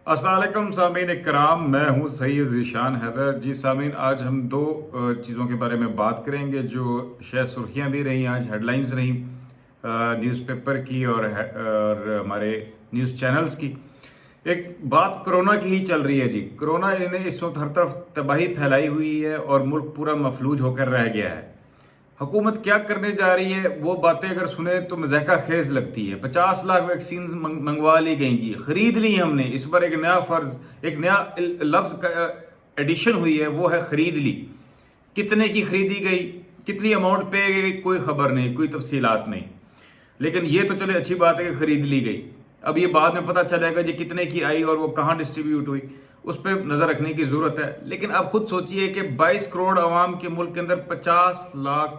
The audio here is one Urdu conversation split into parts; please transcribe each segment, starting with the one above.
السلام علیکم سامعین کرام، میں ہوں سید ذیشان حیدر جی۔ سامعین، آج ہم دو چیزوں کے بارے میں بات کریں گے جو شاید سرخیاں بھی رہیں، آج ہیڈ لائنز رہیں نیوز پیپر کی اور ہمارے نیوز چینلز کی۔ ایک بات کرونا کی ہی چل رہی ہے جی۔ کرونا نے اس وقت ہر طرف تباہی پھیلائی ہوئی ہے اور ملک پورا مفلوج ہو کر رہ گیا ہے۔ حکومت کیا کرنے جا رہی ہے وہ باتیں اگر سنیں تو مضحکہ خیز لگتی ہے۔ 50 لاکھ ویکسینز منگوا لی گئیں جی، خرید لی ہم نے۔ اس پر ایک نیا لفظ کا ایڈیشن ہوئی ہے، وہ ہے خرید لی۔ کتنے کی خریدی گئی، کتنی اماؤنٹ پے گئی، کوئی خبر نہیں، کوئی تفصیلات نہیں۔ لیکن یہ تو چلے اچھی بات ہے کہ خرید لی گئی۔ اب یہ بعد میں پتہ چلے گا جی کتنے کی آئی اور وہ کہاں ڈسٹریبیوٹ ہوئی، اس پہ نظر رکھنے کی ضرورت ہے۔ لیکن اب خود سوچئے کہ 22 کروڑ عوام کے ملک کے اندر 50 لاکھ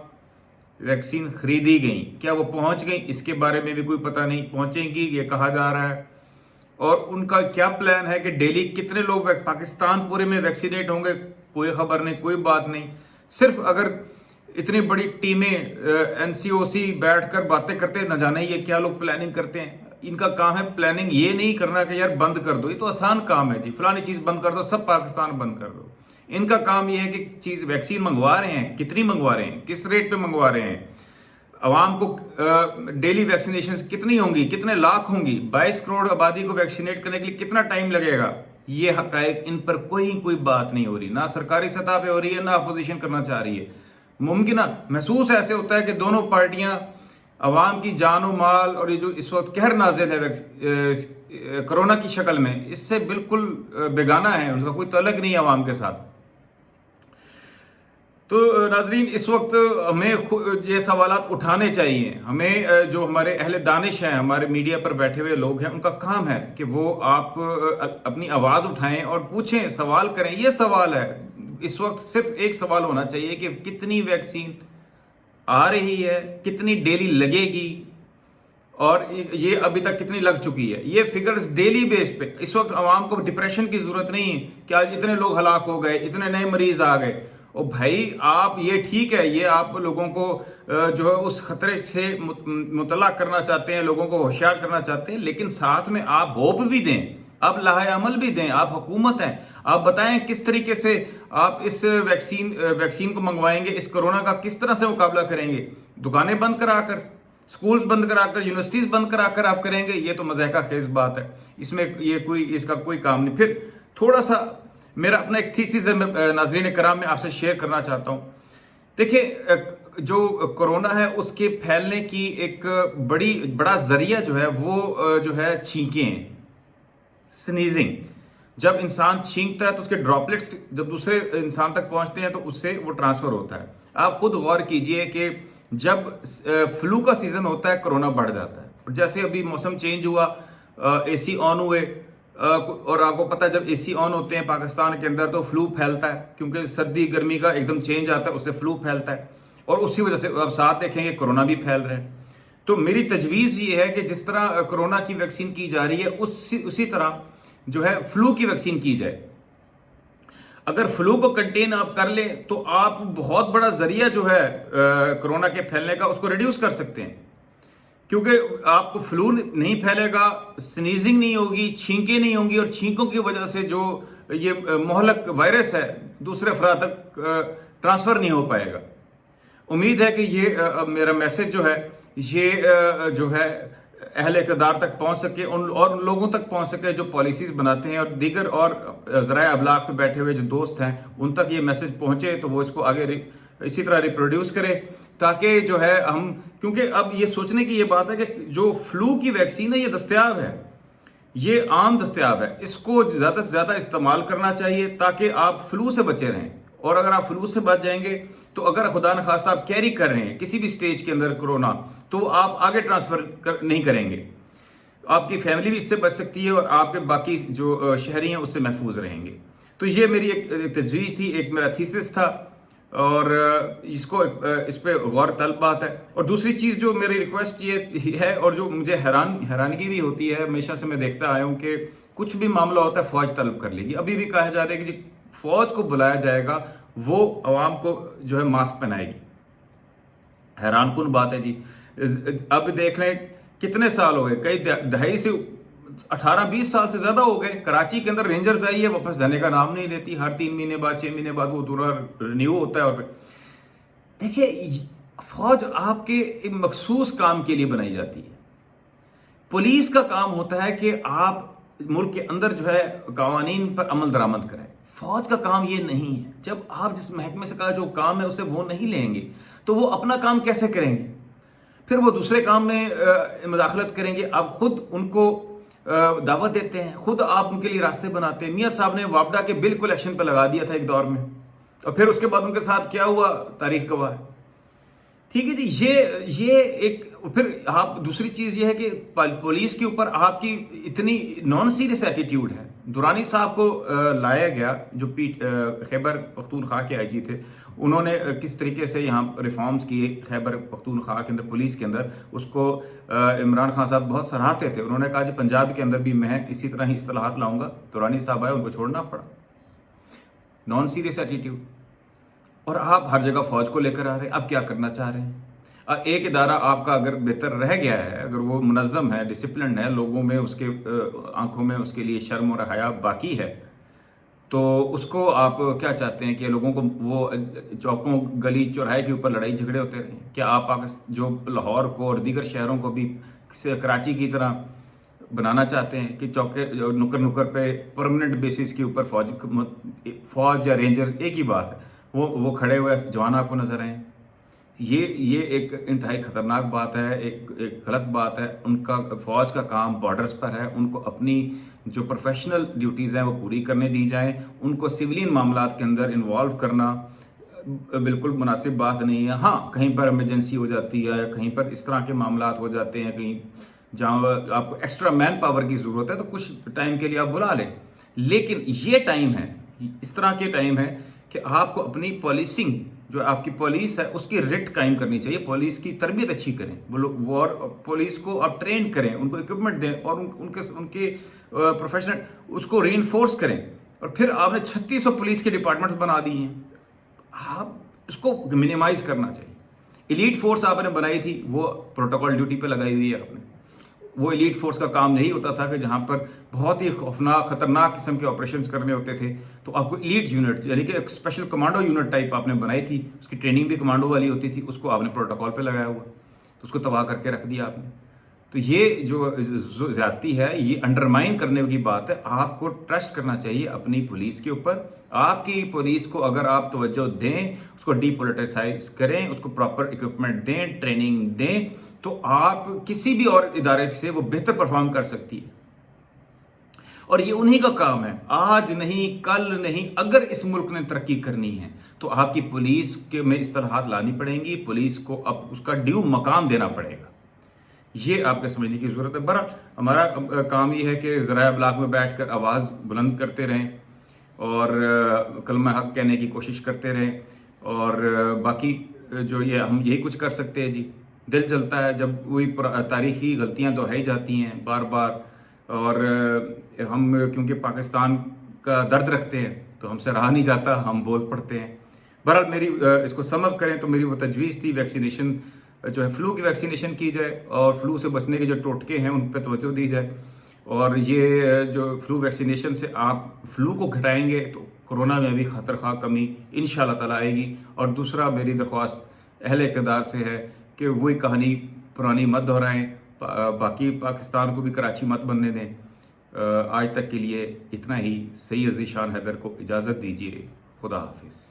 ویکسین خریدی گئیں، کیا وہ پہنچ گئیں؟ اس کے بارے میں بھی کوئی پتہ نہیں۔ پہنچیں گی یہ کہا جا رہا ہے۔ اور ان کا کیا پلان ہے کہ ڈیلی کتنے لوگ پاکستان پورے میں ویکسینیٹ ہوں گے، کوئی خبر نہیں، کوئی بات نہیں۔ صرف اگر اتنی بڑی ٹیمیں NCOC بیٹھ کر باتیں کرتے، نہ جانے یہ کیا لوگ پلاننگ کرتے ہیں۔ ان کا کام ہے پلاننگ، یہ نہیں کرنا کہ یار بند کر دو، یہ تو آسان کام ہے جی، فلانی چیز بند کر دو، سب پاکستان بند کر دو۔ ان کا کام یہ ہے کہ چیز ویکسین منگوا رہے ہیں، کتنی منگوا رہے ہیں، کس ریٹ پہ منگوا رہے ہیں، عوام کو ڈیلی ویکسینیشن کتنی ہوں گی، کتنے لاکھ ہوں گی، 22 کروڑ آبادی کو ویکسینیٹ کرنے کے لیے کتنا ٹائم لگے گا، یہ حقائق ان پر کوئی بات نہیں ہو رہی، نہ سرکاری سطح پہ ہو رہی ہے، نہ اپوزیشن کرنا چاہ رہی ہے۔ ممکنہ محسوس ایسے ہوتا ہے کہ دونوں پارٹیاں عوام کی جان و مال اور یہ جو اس وقت قہر نازل ہے کرونا کی شکل میں، اس سے بالکل بیگانہ ہے، ان کا کوئی تعلق نہیں ہے عوام کے ساتھ۔ تو ناظرین، اس وقت ہمیں یہ سوالات اٹھانے چاہیے۔ ہمیں جو ہمارے اہل دانش ہیں، ہمارے میڈیا پر بیٹھے ہوئے لوگ ہیں، ان کا کام ہے کہ وہ آپ اپنی آواز اٹھائیں اور پوچھیں، سوال کریں۔ یہ سوال ہے اس وقت، صرف ایک سوال ہونا چاہیے کہ کتنی ویکسین آ رہی ہے، کتنی ڈیلی لگے گی، اور یہ ابھی تک کتنی لگ چکی ہے۔ یہ فگرز ڈیلی بیس پہ۔ اس وقت عوام کو ڈپریشن کی ضرورت نہیں ہے کہ آج اتنے لوگ ہلاک ہو گئے، اتنے نئے مریض آ گئے۔ اور بھائی آپ، یہ ٹھیک ہے، یہ آپ لوگوں کو جو ہے اس خطرے سے مطلع کرنا چاہتے ہیں، لوگوں کو ہوشیار کرنا چاہتے ہیں، لیکن ساتھ میں آپ ہوپ بھی دیں، آپ لاہ عمل بھی دیں۔ آپ حکومت ہیں، آپ بتائیں کس طریقے سے آپ اس ویکسین کو منگوائیں گے، اس کرونا کا کس طرح سے مقابلہ کریں گے۔ دکانیں بند کرا کر، سکولز بند کرا کر، یونیورسٹیز بند کرا کر آپ کریں گے؟ یہ تو مضحکہ خیز بات ہے، اس میں اس کا کوئی کام نہیں۔ پھر تھوڑا سا میرا اپنا ایک تھیسس ہے، ناظرین کرام میں آپ سے شیئر کرنا چاہتا ہوں۔ دیکھیں، جو کرونا ہے اس کے پھیلنے کی ایک بڑا ذریعہ جو ہے وہ جو ہے چھینکیں ہیں، سنیزنگ۔ جب انسان چھینکتا ہے تو اس کے ڈراپلٹس جب دوسرے انسان تک پہنچتے ہیں تو اس سے وہ ٹرانسفر ہوتا ہے۔ آپ خود غور کیجئے کہ جب فلو کا سیزن ہوتا ہے کرونا بڑھ جاتا ہے۔ جیسے ابھی موسم چینج ہوا، AC آن ہوئے، اور آپ کو پتہ جب AC آن ہوتے ہیں پاکستان کے اندر تو فلو پھیلتا ہے، کیونکہ سردی گرمی کا ایک دم چینج آتا ہے، اس سے فلو پھیلتا ہے، اور اسی وجہ سے آپ ساتھ دیکھیں گے کرونا بھی پھیل رہے ہیں۔ تو میری تجویز یہ ہے کہ جس طرح کرونا کی ویکسین کی جا رہی ہے اسی طرح جو ہے فلو کی ویکسین کی جائے۔ اگر فلو کو کنٹین آپ کر لیں تو آپ بہت بڑا ذریعہ جو ہے کرونا کے پھیلنے کا اس کو ریڈیوس کر سکتے ہیں، کیونکہ آپ کو فلو نہیں پھیلے گا، سنیزنگ نہیں ہوگی، چھینکیں نہیں ہوں گی، اور چھینکوں کی وجہ سے جو یہ مہلک وائرس ہے دوسرے افراد تک ٹرانسفر نہیں ہو پائے گا۔ امید ہے کہ یہ میرا میسج جو ہے یہ جو ہے اہل اقتدار تک پہنچ سکے، اور ان لوگوں تک پہنچ سکے جو پالیسیز بناتے ہیں، اور دیگر اور ذرائع ابلاغ پہ بیٹھے ہوئے جو دوست ہیں ان تک یہ میسج پہنچے تو وہ اس کو آگے اسی طرح ریپروڈیوس کرے، تاکہ جو ہے ہم، کیونکہ اب یہ سوچنے کی یہ بات ہے کہ جو فلو کی ویکسین ہے یہ دستیاب ہے، یہ عام دستیاب ہے، اس کو زیادہ سے زیادہ استعمال کرنا چاہیے تاکہ آپ فلو سے بچے رہیں۔ اور اگر آپ فلو سے بچ جائیں گے تو اگر خدا نخواستہ آپ کیری کر رہے ہیں کسی بھی سٹیج کے اندر کرونا، تو آپ آگے ٹرانسفر نہیں کریں گے، آپ کی فیملی بھی اس سے بچ سکتی ہے، اور آپ کے باقی جو شہری ہیں اس سے محفوظ رہیں گے۔ تو یہ میری ایک تجویز تھی، ایک میرا تھیسس تھا، اور اس پہ غور طلب بات ہے۔ اور دوسری چیز جو میری ریکویسٹ یہ ہے، اور جو مجھے حیرانگی بھی ہوتی ہے، ہمیشہ سے میں دیکھتا آیا ہوں کہ کچھ بھی معاملہ ہوتا ہے فوج طلب کر لے گی۔ ابھی بھی کہا جا رہا ہے کہ جی فوج کو بلایا جائے گا، وہ عوام کو جو ہے ماسک پہنائے گی۔ حیران کن بات ہے جی۔ اب دیکھ لیں کتنے سال ہو گئے، کئی دہائی سے 18-20 سال سے زیادہ ہو گئے. کراچی کے اندر رینجرز آئی ہے, واپس جانے کا نام نہیں لیتی. ہر 3 مہینے بعد 6 مہینے بعد وہ دورہ رینیو ہوتا ہے. اور دیکھیے, فوج آپ کے ایک مخصوص کام کے لیے بنائی جاتی ہے. پولیس کا کام ہوتا ہے کہ آپ ملک کے اندر جو ہے قوانین پر عمل درآمد کریں. فوج کا کام یہ نہیں ہے. جب آپ جس محکمے سے کہا جو کام ہے اسے وہ نہیں لیں گے تو وہ اپنا کام کیسے کریں گے؟ پھر وہ دوسرے کام میں مداخلت کریں گے. آپ خود ان کو دعوت دیتے ہیں, خود آپ ان کے لیے راستے بناتے ہیں. میاں صاحب نے وابڈا کے بالکل ایکشن پہ لگا دیا تھا ایک دور میں, اور پھر اس کے بعد ان کے ساتھ کیا ہوا تاریخ گواہ ہے. ٹھیک ہے جی, یہ ایک. پھر آپ دوسری چیز یہ ہے کہ پولیس کے اوپر آپ کی اتنی نان سیریس ایٹیٹیوڈ ہے. درانی صاحب کو لایا گیا جو خیبر پختونخوا کے آئی جی تھے, انہوں نے کس طریقے سے یہاں ریفارمز کیے خیبر پختونخوا کے اندر پولیس کے اندر, اس کو عمران خان صاحب بہت سراہتے تھے. انہوں نے کہا کہ پنجاب کے اندر بھی میں اسی طرح ہی اصلاحات لاؤں گا. درانی صاحب آئے, ان کو چھوڑنا پڑا. Non serious attitude. اور آپ ہر جگہ فوج کو لے کر آ رہے ہیں. اب کیا کرنا چاہ رہے ہیں؟ ایک ادارہ آپ کا اگر بہتر رہ گیا ہے, اگر وہ منظم ہے, ڈسپلنڈ ہے, لوگوں میں اس کے آنکھوں میں اس کے لیے شرم اور حیا باقی ہے, تو اس کو آپ کیا چاہتے ہیں کہ لوگوں کو وہ چوکوں گلی چوراہے کے اوپر لڑائی جھگڑے ہوتے رہیں؟ کیا آپ جو لاہور کو اور دیگر شہروں کو بھی کراچی کی طرح بنانا چاہتے ہیں کہ چوکے نکر نکر پہ پرماننٹ بیسس کے اوپر فوج یا رینجر ایک ہی بات ہے, وہ کھڑے ہوئے جوان آپ کو نظر آئیں؟ یہ ایک انتہائی خطرناک بات ہے, ایک غلط بات ہے. ان کا فوج کا کام بارڈرز پر ہے, ان کو اپنی جو پروفیشنل ڈیوٹیز ہیں وہ پوری کرنے دی جائیں. ان کو سویلین معاملات کے اندر انوالو کرنا بالکل مناسب بات نہیں ہے. ہاں, کہیں پر ایمرجنسی ہو جاتی ہے, کہیں پر اس طرح کے معاملات ہو جاتے ہیں, کہیں جہاں آپ کو ایکسٹرا مین پاور کی ضرورت ہے تو کچھ ٹائم کے لیے آپ بلا لیں. لیکن یہ ٹائم ہے, اس طرح کے ٹائم ہے کہ آپ کو اپنی پالیسنگ جو آپ کی پولیس ہے اس کی ریٹ قائم کرنی چاہیے. پولیس کی تربیت اچھی کریں, وہ پولیس کو آپ ٹرین کریں, ان کو اکوپمنٹ دیں, اور ان کے پروفیشنل اس کو ری انفورس کریں. اور پھر آپ نے 3600 پولیس کے ڈپارٹمنٹ بنا دی ہیں. آپ اس کو منیمائز کرنا چاہیے. ایلیٹ فورس آپ نے بنائی تھی, وہ پروٹوکول ڈیوٹی پہ لگائی ہوئی ہے آپ نے. وہ ایلیٹ فورس کا کام نہیں ہوتا تھا کہ جہاں پر بہت ہی خوفناک خطرناک قسم کے آپریشنز کرنے ہوتے تھے تو آپ کو ایلیٹ یونٹ یعنی کہ ایک اسپیشل کمانڈو یونٹ ٹائپ آپ نے بنائی تھی, اس کی ٹریننگ بھی کمانڈو والی ہوتی تھی, اس کو آپ نے پروٹوکول پہ لگایا ہوا, تو اس کو تباہ کر کے رکھ دیا آپ نے. تو یہ جو زیادتی ہے یہ انڈرمائن کرنے کی بات ہے. آپ کو ٹرسٹ کرنا چاہیے اپنی پولیس کے اوپر. آپ کی پولیس کو اگر آپ توجہ دیں, اس کو ڈی پولیٹیسائز کریں, اس کو پراپر اکوپمنٹ دیں, ٹریننگ دیں, تو آپ کسی بھی اور ادارے سے وہ بہتر پرفارم کر سکتی ہے. اور یہ انہی کا کام ہے, آج نہیں کل نہیں. اگر اس ملک نے ترقی کرنی ہے تو آپ کی پولیس کے میں اصلاحات لانی پڑیں گی. پولیس کو اب اس کا ڈیو مقام دینا پڑے گا. یہ آپ کو سمجھنے کی ضرورت ہے. بہرحال ہمارا کام یہ ہے کہ ذرائع ابلاغ میں بیٹھ کر آواز بلند کرتے رہیں اور کلمہ حق کہنے کی کوشش کرتے رہیں. اور باقی جو یہ ہم یہی کچھ کر سکتے ہیں. جی دل جلتا ہے جب وہی تاریخی غلطیاں دہرائی جاتی ہیں بار بار, اور ہم کیونکہ پاکستان کا درد رکھتے ہیں تو ہم سے رہا نہیں جاتا, ہم بول پڑتے ہیں. بہرحال میری اس کو سم اپ کریں تو میری وہ تجویز تھی ویکسینیشن جو ہے فلو کی ویکسینیشن کی جائے, اور فلو سے بچنے کے جو ٹوٹکے ہیں ان پہ توجہ دی جائے. اور یہ جو فلو ویکسینیشن سے آپ فلو کو گھٹائیں گے تو کورونا میں بھی خطر خواہ کمی انشاءاللہ تعالی آئے گی. اور دوسرا میری درخواست اہل اقتدار سے ہے کہ وہی کہانی پرانی مت دہرائیں, باقی پاکستان کو بھی کراچی مت بننے دیں. آج تک کے لیے اتنا ہی. سید ذی شان حیدر کو اجازت دیجیے. خدا حافظ.